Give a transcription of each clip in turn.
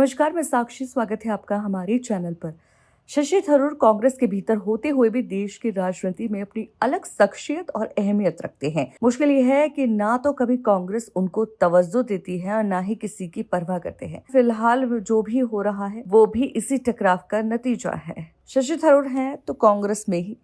नमस्कार, मैं साक्षी। स्वागत है आपका हमारे चैनल पर। शशि थरूर कांग्रेस के भीतर होते हुए भी देश की राजनीति में अपनी अलग शख्सियत और अहमियत रखते हैं। मुश्किल यह है कि ना तो कभी कांग्रेस उनको तवज्जो देती है और ना ही किसी की परवाह करते हैं। फिलहाल जो भी हो रहा है वो भी इसी टकराव का नतीजा है। शशि थरूर हैं तो कांग्रेस में ही,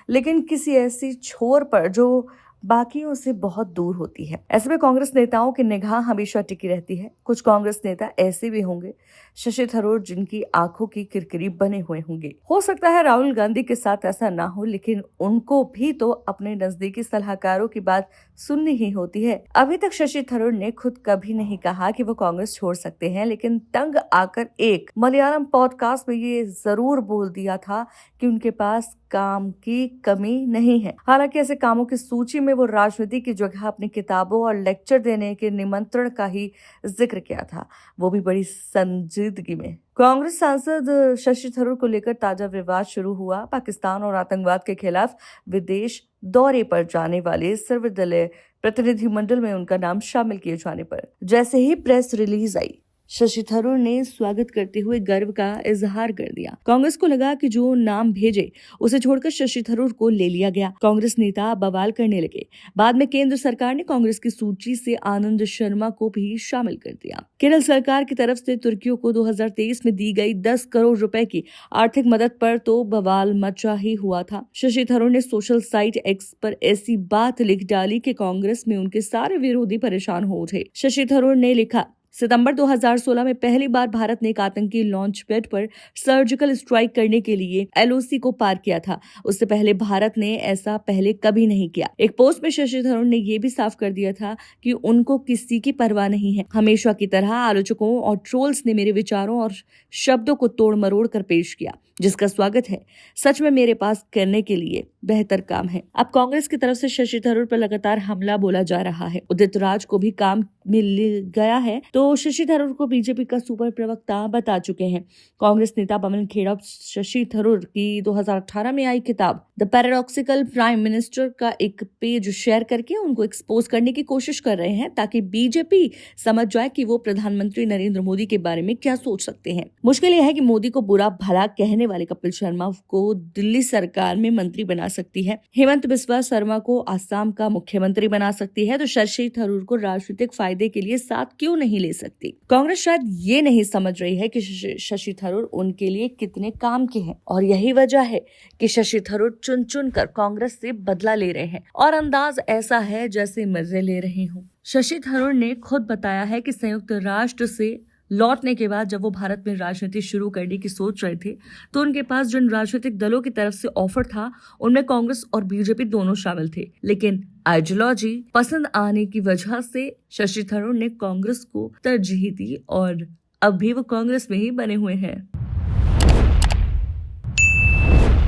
लेकिन किसी ऐसी छोर पर जो बाकियों से बहुत दूर होती है। ऐसे में कांग्रेस नेताओं की निगाह हमेशा टिकी रहती है। कुछ कांग्रेस नेता ऐसे भी होंगे, शशि थरूर, जिनकी आंखों की किरकिरी बने हुए होंगे। हो सकता है राहुल गांधी के साथ ऐसा ना हो, लेकिन उनको भी तो अपने नजदीकी सलाहकारों की बात सुननी ही होती है। अभी तक शशि थरूर ने खुद कभी नहीं कहा कि वो कांग्रेस छोड़ सकते हैं, लेकिन तंग आकर एक मलयालम पॉडकास्ट में ये जरूर बोल दिया था कि उनके पास काम की कमी नहीं है। हालांकि ऐसे कामों की सूची में वो राजनीति की जगह अपनी किताबों और लेक्चर देने के निमंत्रण का ही जिक्र किया था, वो भी बड़ी संजीदगी में। कांग्रेस सांसद शशि थरूर को लेकर ताजा विवाद शुरू हुआ। पाकिस्तान और आतंकवाद के खिलाफ विदेश दौरे पर जाने वाले सर्वदलीय प्रतिनिधिमंडल में उनका नाम शामिल किए जाने पर जैसे ही प्रेस रिलीज आई, शशि थरूर ने स्वागत करते हुए गर्व का इजहार कर दिया। कांग्रेस को लगा कि जो नाम भेजे उसे छोड़कर शशि थरूर को ले लिया गया। कांग्रेस नेता बवाल करने लगे। बाद में केंद्र सरकार ने कांग्रेस की सूची से आनंद शर्मा को भी शामिल कर दिया। केरल सरकार की तरफ से तुर्कियों को 2023 में दी गई 10 करोड़ रुपए की आर्थिक मदद पर तो बवाल मचा ही हुआ था। शशि थरूर ने सोशल साइट एक्स पर ऐसी बात लिख डाली कि कांग्रेस में उनके सारे विरोधी परेशान हो उठे। शशि थरूर ने लिखा, सितंबर 2016 में पहली बार भारत ने एक आतंकी लॉन्च पैड पर सर्जिकल स्ट्राइक करने के लिए एलओसी को पार किया था। उससे पहले भारत ने ऐसा पहले कभी नहीं किया। एक पोस्ट में शशि थरूर ने यह भी साफ कर दिया था कि उनको किसी की परवाह नहीं है। हमेशा की तरह आलोचकों और ट्रोल्स ने मेरे विचारों और शब्दों को तोड़ मरोड़ कर पेश किया, जिसका स्वागत है। सच में मेरे पास करने के लिए बेहतर काम है। अब कांग्रेस की तरफ से शशि थरूर पर लगातार हमला बोला जा रहा है। उदित राज को भी काम मिल गया है तो शशि थरूर को बीजेपी का सुपर प्रवक्ता बता चुके हैं। कांग्रेस नेता पवन खेड़ा शशि थरूर की 2018 में आई किताब द पैराडॉक्सिकल प्राइम मिनिस्टर का एक पेज शेयर करके उनको एक्सपोज करने की कोशिश कर रहे हैं, ताकि बीजेपी समझ जाए कि वो प्रधानमंत्री नरेंद्र मोदी के बारे में क्या सोच सकते हैं। मुश्किल यह है कि मोदी को बुरा भला कहने वाले कपिल शर्मा को दिल्ली सरकार में मंत्री बना सकती है, हेमंत बिस्वा शर्मा को आसाम का मुख्यमंत्री बना सकती है, तो शशि थरूर को राजनीतिक फायदे के लिए साथ क्यों नहीं ले सकती। कांग्रेस शायद ये नहीं समझ रही है कि शशि थरूर उनके लिए कितने काम के हैं, और यही वजह है कि शशि थरूर चुन चुन कर कांग्रेस से बदला ले रहे हैं, और अंदाज ऐसा है जैसे मजे ले रहे हों। शशि थरूर ने खुद बताया है कि संयुक्त राष्ट्र से लौटने के बाद जब वो भारत में राजनीति शुरू करने की सोच रहे थे, तो उनके पास जिन राजनीतिक दलों की तरफ से ऑफर था उनमें कांग्रेस और बीजेपी दोनों शामिल थे, लेकिन आइडियोलॉजी पसंद आने की वजह से शशि थरूर ने कांग्रेस को तरजीह दी और अब भी वो कांग्रेस में ही बने हुए हैं।